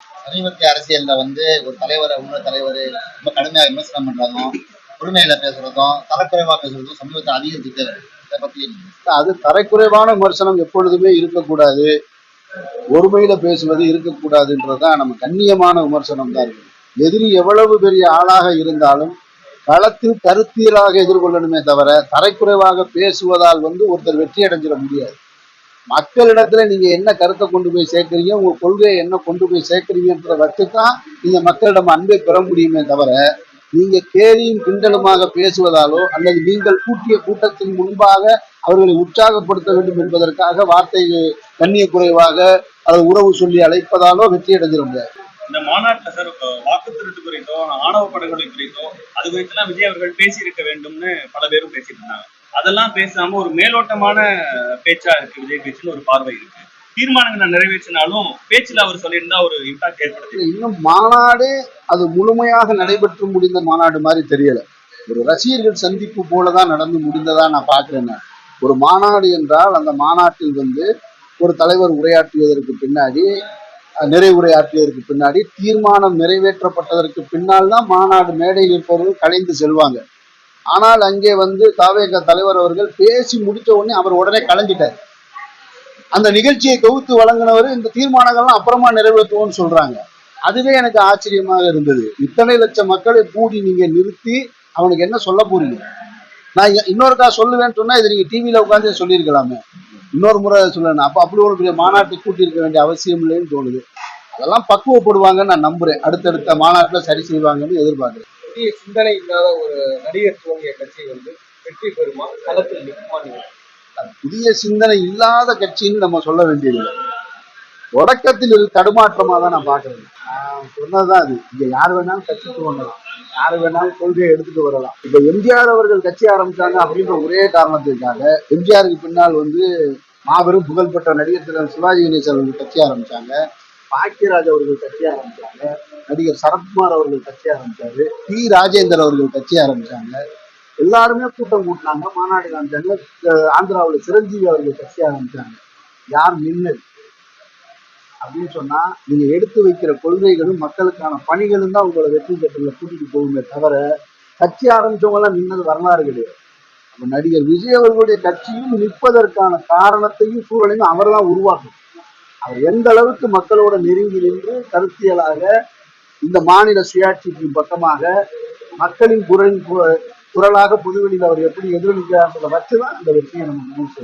சமீபத்திய அரசியல்ல ஒரு தலைவரை இன்னொரு தலைவர் ரொம்ப கடுமையா விமர்சனம் பண்றதும், உரிமையில பேசுறதும், தரக்குறைவா பேசுறதும் சமீபத்தில் அதிகரிச்சுட்டு இதை பத்தி அது தரைக்குறைவான விமர்சனம் எப்பொழுதுமே இருக்கக்கூடாது. ஒருமையில பேசுவது இருக்கக்கூடாதுன்றதுதான் நம்ம கண்ணியமான விமர்சனம் தான் இருக்கு. எதிரி எவ்வளவு பெரிய ஆளாக இருந்தாலும் களத்தில் கருத்தியலாக எதிர்கொள்ளணுமே தவிர தரைக்குறைவாக பேசுவதால் ஒருத்தர் வெற்றி அடைஞ்சிட முடியாது. மக்களிடத்துல நீங்க என்ன கருத்தை கொண்டு போய் சேர்க்கிறீங்க, உங்க கொள்கையை என்ன கொண்டு போய் சேர்க்கிறீங்கன்றத வச்சுதான் நீங்க மக்களிடம் அன்பை பெற முடியுமே தவிர நீங்க கேலியும் கிண்டலுமாக பேசுவதாலோ அல்லது நீங்கள் கூட்டிய கூட்டத்தின் முன்பாக அவர்களை உற்சாகப்படுத்த வேண்டும் என்பதற்காக வார்த்தை கண்ணிய குறைவாக அல்லது உறவு சொல்லி அழைப்பதாலோ வெற்றி அடைஞ்சிட முடியாது. இந்த மாநாட்டில் சார் வாக்கு திருட்டு குறித்தோ ஆணவ படுகொலை குறித்தோ அது குறித்தெல்லாம் விஜய் அவர்கள் பேசியிருக்க வேண்டும்னு பல பேரும் பேசிட்டு இருந்தாங்க. அதெல்லாம் பேசாம ஒரு மேலோட்டமான பேச்சா இருக்கு விஜய் பேச்சுன்னு ஒரு பார்வை இருக்கு. தீர்மானங்களை நிறைவேற்றினாலும் பேச்சுல அவர் சொல்லியிருந்தா ஒரு இம்பாக்ட் ஏற்படுத்தி. இன்னும் மாநாடு அது முழுமையாக நடைபெற்று முடிந்த மாநாடு மாதிரி தெரியல. ஒரு ரசிகர்கள் சந்திப்பு போலதான் நடந்து முடிந்ததா நான் பாக்குறேன். ஒரு மாநாடு என்றால் அந்த மாநாட்டில் ஒரு தலைவர் உரையாற்றுவதற்கு பின்னாடி நிறைவுரையாற்றியதற்கு பின்னாடி தீர்மானம் நிறைவேற்றப்பட்டதற்கு பின்னால் தான் மாநாடு மேடையில் இருப்பவர்கள் கலைந்து செல்வாங்க. ஆனால் அங்கே தாவேக தலைவர் அவர்கள் பேசி முடித்த உடனே அவர் உடனே கலைஞ்சிட்டார். அந்த நிகழ்ச்சியை தொகுத்து வழங்கினவர் இந்த தீர்மானங்கள்லாம் அப்புறமா நிறைவேற்றுவோம்னு சொல்றாங்க. அதுவே எனக்கு ஆச்சரியமாக இருந்தது. இத்தனை லட்சம் மக்களை கூடி நீங்க நிறுத்தி அவனுக்கு என்ன சொல்ல போறீங்க? நான் இன்னொருக்கா சொல்லுவேன்னு சொன்னா இதை நீங்க டிவியில உட்காந்து சொல்லியிருக்கலாமே, இன்னொரு முறை சொல்லணும். அப்ப அப்படி ஒரு பெரிய மாநாட்டை கூட்டி இருக்க வேண்டிய அவசியம் இல்லைன்னு தோணுது. அதெல்லாம் பக்குவப்படுவாங்கன்னு நான் நம்புறேன். அடுத்தடுத்த மாநாட்டில் சரி செய்வாங்கன்னு எதிர்பார்க்கிறேன். புதிய சிந்தனை இல்லாத ஒரு நடிகர் துவங்கிய கட்சி வெற்றி பெறுமா, களத்தில் நிற்குமா? புதிய சிந்தனை இல்லாத கட்சின்னு நம்ம சொல்ல வேண்டியதில்லை. தொடக்கத்தில் இது தடுமாற்றமா தான் நான் பாக்குறேன். சொன்னதுதான் அது. இங்க யார் வேணாலும் கட்சி துவங்கலாம், யாரு வேணாலும் கொள்கையை எடுத்துட்டு வரலாம். இப்ப எம்ஜிஆர் அவர்கள் கட்சி ஆரம்பிச்சாங்க அப்படின்ற ஒரே காரணத்திற்காக எம்ஜிஆருக்கு பின்னால் மாபெரும் புகழ்பெற்ற நடிகர் திரு சிவாஜி கணேசன் அவர்கள் கட்சி ஆரம்பிச்சாங்க, பாக்கியராஜ் அவர்கள் கட்சி ஆரம்பிச்சாங்க, நடிகர் சரத்குமார் அவர்கள் கட்சி ஆரம்பிச்சாரு, டி ராஜேந்தர் அவர்கள் கட்சி ஆரம்பிச்சாங்க. எல்லாருமே கூட்டம் கூட்டினாங்க, மாநாடு காமிச்சாங்க. ஆந்திராவில் சிரஞ்சீவி அவர்கள் கட்சி ஆரம்பிச்சாங்க. யார் மின்னல் அப்படின்னு சொன்னா நீங்க எடுத்து வைக்கிற கொள்கைகளும் மக்களுக்கான பணிகளும் தான் உங்களை வெற்றி பெற்றல கூட்டிட்டு போகுமே தவிர கட்சி ஆரம்பிச்சவங்க எல்லாம் நின்னது வரலாறு கிடையாது. நடிகர் விஜய் அவர்களுடைய கட்சியும் நிற்பதற்கான காரணத்தையும் சூழலையும் அவர் தான் உருவாக்கும். அவர் எந்த அளவுக்கு மக்களோட நெருங்கி நின்று கருத்தியலாக இந்த மாநில சுயாட்சிக்கு பக்கமாக மக்களின் குரலாக பொதுவெளியில் அவர் எப்படி எதிரொலிக்கிறார் வச்சுதான் அந்த வெற்றியை நம்ம முடிவு செய்யணும்.